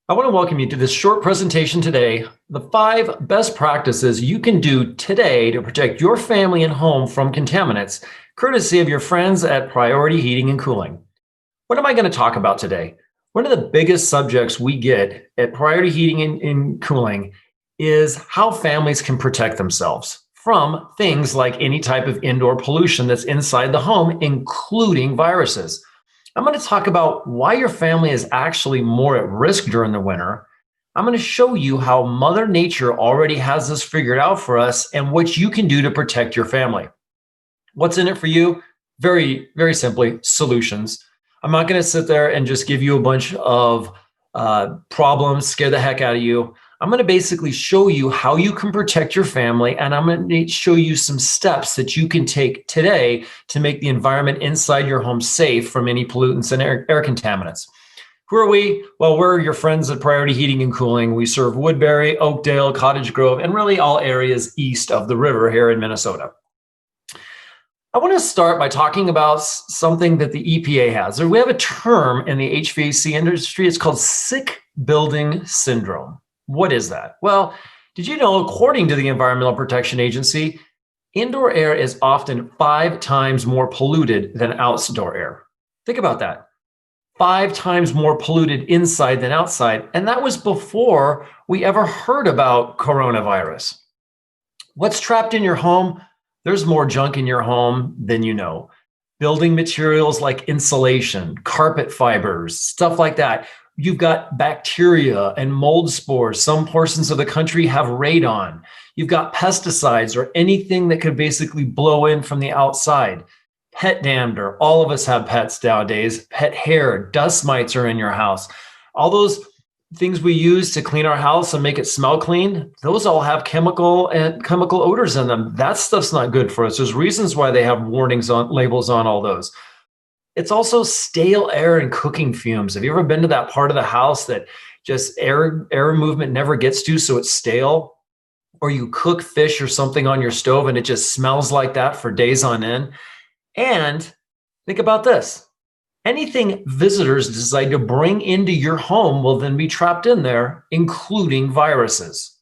I want to welcome you to this short presentation today, the 5 best practices you can do today to protect your family and home from contaminants, courtesy of your friends at Priority Heating and Cooling. What am I going to talk about today? One of the biggest subjects we get at Priority Heating and Cooling is how families can protect themselves from things like any type of indoor pollution that's inside the home, including viruses. I'm going to talk about why your family is actually more at risk during the winter. I'm going to show you how Mother Nature already has this figured out for us and what you can do to protect your family. What's in it for you? Very, very simply, solutions. I'm not going to sit there and just give you a bunch of problems, scare the heck out of you. I'm going to basically show you how you can protect your family, and I'm going to show you some steps that you can take today to make the environment inside your home safe from any pollutants and air contaminants. Who are we? Well, we're your friends at Priority Heating and Cooling. We serve Woodbury, Oakdale, Cottage Grove, and really all areas east of the river here in Minnesota. I want to start by talking about something that the EPA has. We have a term in the HVAC industry. It's called sick building syndrome. What is that? Well, did you know, according to the Environmental Protection Agency, indoor air is often 5 times more polluted than outdoor air. Think about that. 5 times more polluted inside than outside. And that was before we ever heard about coronavirus. What's trapped in your home? There's more junk in your home than you know. Building materials like insulation, carpet fibers, stuff like that. You've got bacteria and mold spores. Some portions of the country have radon. You've got pesticides or anything that could basically blow in from the outside. Pet dander. All of us have pets nowadays. Pet hair, dust mites are in your house. All those things we use to clean our house and make it smell clean, those all have chemical odors in them. That stuff's not good for us. There's reasons why they have warnings on labels on all those. It's also stale air and cooking fumes. Have you ever been to that part of the house that just air movement never gets to, so it's stale? Or you cook fish or something on your stove and it just smells like that for days on end. And think about this. Anything visitors decide to bring into your home will then be trapped in there, including viruses.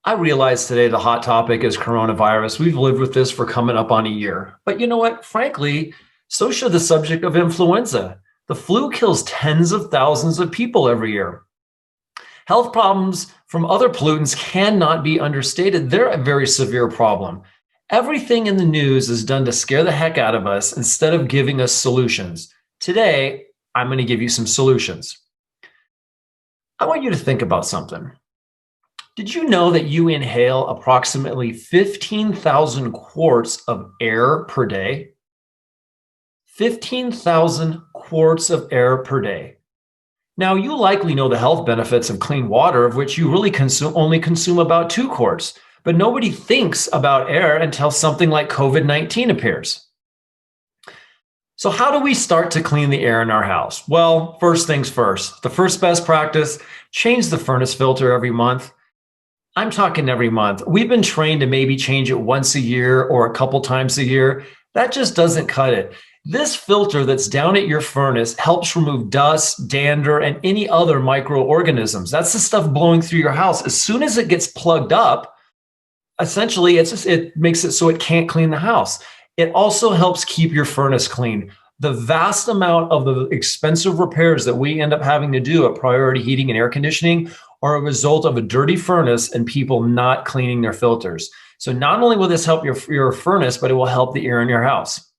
I realize today the hot topic is coronavirus. We've lived with this for coming up on a year. But you know what? Frankly, so should the subject of influenza. The flu kills tens of thousands of people every year. Health problems from other pollutants cannot be understated. They're a very severe problem. Everything in the news is done to scare the heck out of us instead of giving us solutions. Today, I'm going to give you some solutions. I want you to think about something. Did you know that you inhale approximately 15,000 quarts of air per day? 15,000 quarts of air per day. Now, you likely know the health benefits of clean water, of which you really only consume about 2 quarts. But nobody thinks about air until something like COVID-19 appears. So how do we start to clean the air in our house? Well, first things first. The first best practice, change the furnace filter every month. I'm talking every month. We've been trained to maybe change it once a year or a couple times a year. That just doesn't cut it. This filter that's down at your furnace helps remove dust, dander, and any other microorganisms. That's the stuff blowing through your house. As soon as it gets plugged up, essentially it makes it so it can't clean the house. It also helps keep your furnace clean. The vast amount of the expensive repairs that we end up having to do at Priority Heating and Air Conditioning are a result of a dirty furnace and people not cleaning their filters. So not only will this help your furnace, but it will help the air in your house.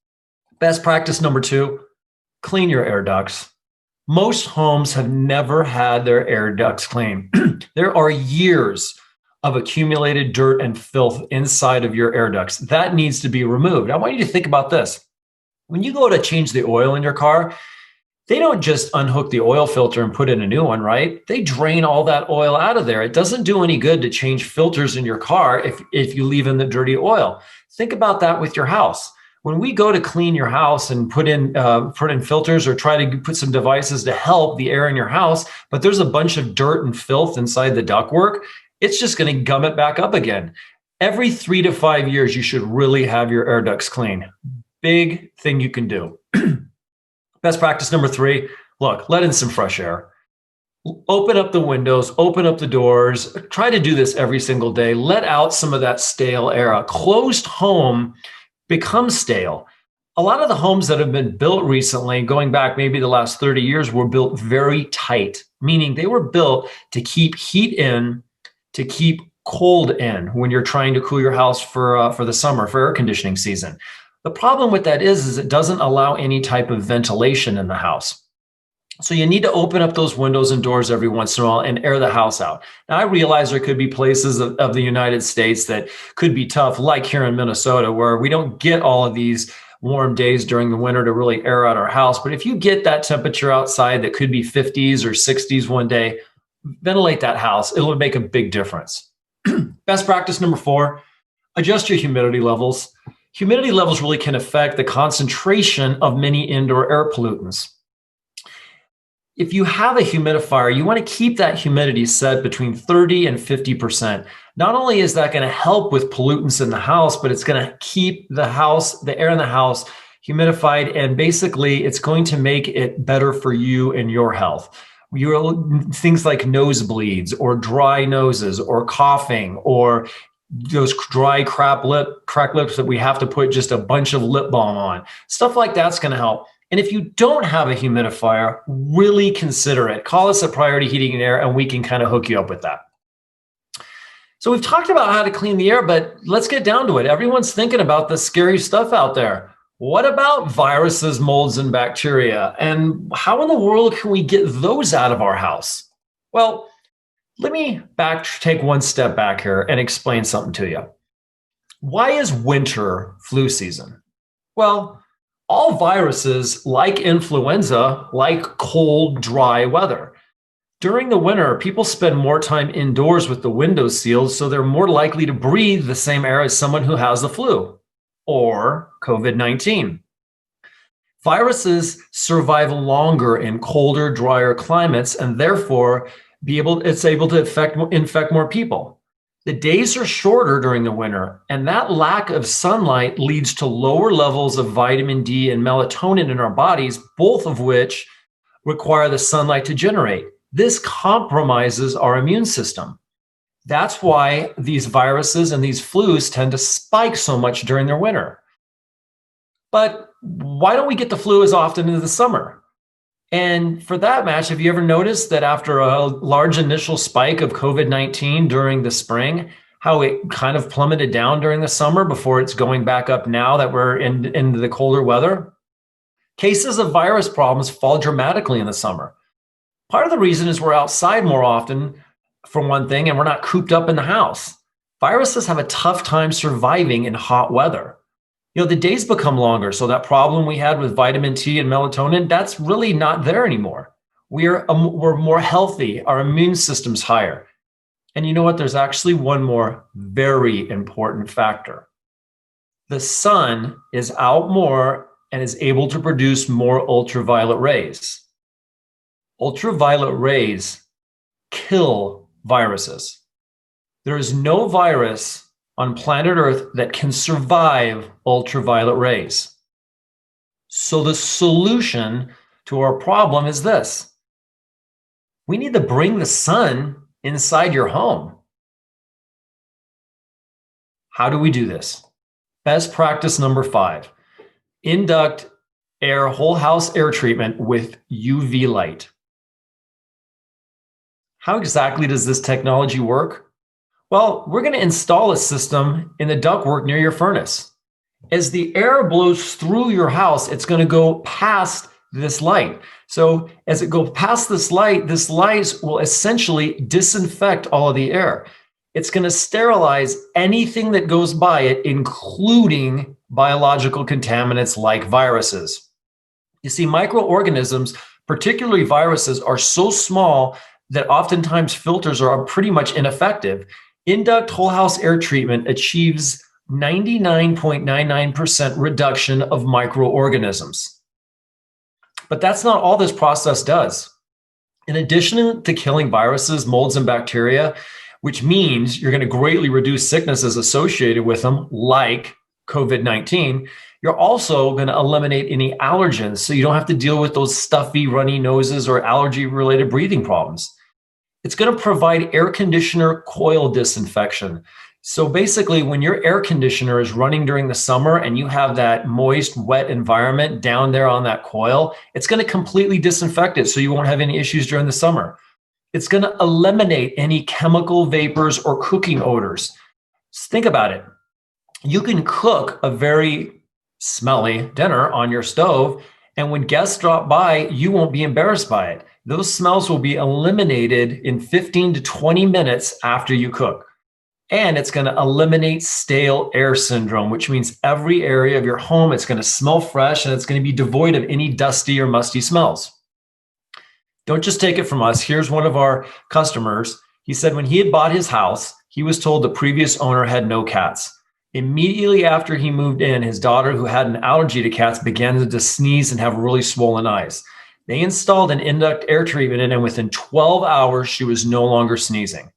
Best practice number 2, clean your air ducts. Most homes have never had their air ducts cleaned. There are years of accumulated dirt and filth inside of your air ducts. That needs to be removed. I want you to think about this. When you go to change the oil in your car, they don't just unhook the oil filter and put in a new one, right? They drain all that oil out of there. It doesn't do any good to change filters in your car if you leave in the dirty oil. Think about that with your house. When we go to clean your house and put in filters or try to put some devices to help the air in your house, but there's a bunch of dirt and filth inside the ductwork, it's just going to gum it back up again. Every 3 to 5 years, you should really have your air ducts clean. Big thing you can do. Best practice number 3, look, let in some fresh air. Open up the windows, open up the doors. Try to do this every single day. Let out some of that stale air. A closed home becomes stale. A lot of the homes that have been built recently, going back maybe the last 30 years, were built very tight, meaning they were built to keep heat in, to keep cold in when you're trying to cool your house for the summer, for air conditioning season. The problem with that is it doesn't allow any type of ventilation in the house. So you need to open up those windows and doors every once in a while and air the house out. Now, I realize there could be places of the United States that could be tough, like here in Minnesota, where we don't get all of these warm days during the winter to really air out our house. But if you get that temperature outside that could be 50s or 60s one day, ventilate that house. It'll make a big difference. Best practice number 4, adjust your humidity levels. Humidity levels really can affect the concentration of many indoor air pollutants. If you have a humidifier, you want to keep that humidity set between 30 and 50%. Not only is that going to help with pollutants in the house, but it's going to keep the air in the house humidified, and basically it's going to make it better for you and your health. Things like nosebleeds or dry noses or coughing or those dry cracked lips that we have to put just a bunch of lip balm on. Stuff like that's going to help. And if you don't have a humidifier, really consider it. Call us at Priority Heating and Air, and we can kind of hook you up with that. So we've talked about how to clean the air, but let's get down to it. Everyone's thinking about the scary stuff out there. What about viruses, molds, and bacteria? And how in the world can we get those out of our house? Well, let me take one step back here and explain something to you. Why is winter flu season? Well, all viruses, like influenza, like cold, dry weather. During the winter, people spend more time indoors with the windows sealed, so they're more likely to breathe the same air as someone who has the flu or COVID-19. Viruses survive longer in colder, drier climates, and therefore it's able to infect more people. The days are shorter during the winter, and that lack of sunlight leads to lower levels of vitamin D and melatonin in our bodies, both of which require the sunlight to generate. This compromises our immune system. That's why these viruses and these flus tend to spike so much during their winter. But why don't we get the flu as often in the summer? And for that match, have you ever noticed that after a large initial spike of COVID-19 during the spring, how it kind of plummeted down during the summer before it's going back up now that we're into the colder weather? Cases of virus problems fall dramatically in the summer. Part of the reason is we're outside more often, for one thing, and we're not cooped up in the house. Viruses have a tough time surviving in hot weather. The days become longer, so that problem we had with vitamin T and melatonin, that's really not there anymore. We're more healthy. Our immune system's higher. And you know what? There's actually one more very important factor. The sun is out more and is able to produce more ultraviolet rays. Ultraviolet rays kill viruses. There is no virus on planet Earth that can survive ultraviolet rays. So the solution to our problem is this. We need to bring the sun inside your home. How do we do this? Best practice number 5, induct air whole house air treatment with UV light. How exactly does this technology work? Well, we're going to install a system in the ductwork near your furnace. As the air blows through your house, it's going to go past this light. So as it goes past this light will essentially disinfect all of the air. It's going to sterilize anything that goes by it, including biological contaminants like viruses. You see, microorganisms, particularly viruses, are so small that oftentimes filters are pretty much ineffective. Induct whole house air treatment achieves 99.99% reduction of microorganisms. But that's not all this process does. In addition to killing viruses, molds, and bacteria, which means you're going to greatly reduce sicknesses associated with them, like COVID-19, you're also going to eliminate any allergens, so you don't have to deal with those stuffy, runny noses or allergy-related breathing problems. It's going to provide air conditioner coil disinfection. So basically, when your air conditioner is running during the summer and you have that moist, wet environment down there on that coil, it's going to completely disinfect it so you won't have any issues during the summer. It's going to eliminate any chemical vapors or cooking odors. Just think about it. You can cook a very smelly dinner on your stove, and when guests drop by, you won't be embarrassed by it. Those smells will be eliminated in 15 to 20 minutes after you cook. And it's going to eliminate stale air syndrome, which means every area of your home, it's going to smell fresh and it's going to be devoid of any dusty or musty smells. Don't just take it from us. Here's one of our customers. He said when he had bought his house, he was told the previous owner had no cats. Immediately after he moved in, his daughter, who had an allergy to cats, began to sneeze and have really swollen eyes. They installed an induct air treatment in, and within 12 hours, she was no longer sneezing.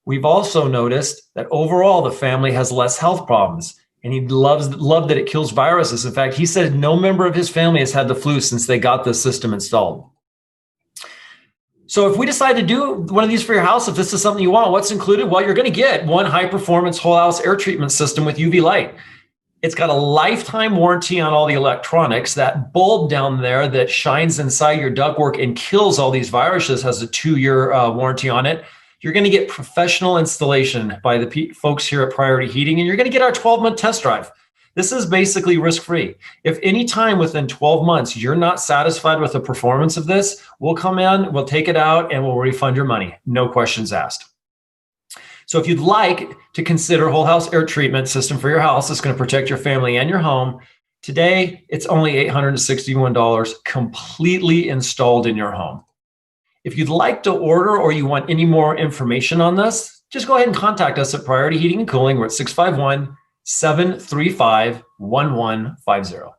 We've also noticed that overall, the family has less health problems, and he loved that it kills viruses. In fact, he said no member of his family has had the flu since they got this system installed. So if we decide to do one of these for your house, if this is something you want, what's included? Well, you're going to get one high-performance whole house air treatment system with UV light. It's got a lifetime warranty on all the electronics. That bulb down there that shines inside your ductwork and kills all these viruses has a 2-year warranty on it. You're going to get professional installation by the folks here at Priority Heating, and you're going to get our 12-month test drive. This is basically risk-free. If any time within 12 months you're not satisfied with the performance of this, we'll come in, we'll take it out, and we'll refund your money. No questions asked. So if you'd like to consider whole house air treatment system for your house, it's going to protect your family and your home. Today, it's only $861 completely installed in your home. If you'd like to order or you want any more information on this, just go ahead and contact us at Priority Heating and Cooling. We're at 651-735-1150.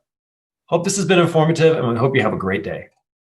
Hope this has been informative, and we hope you have a great day.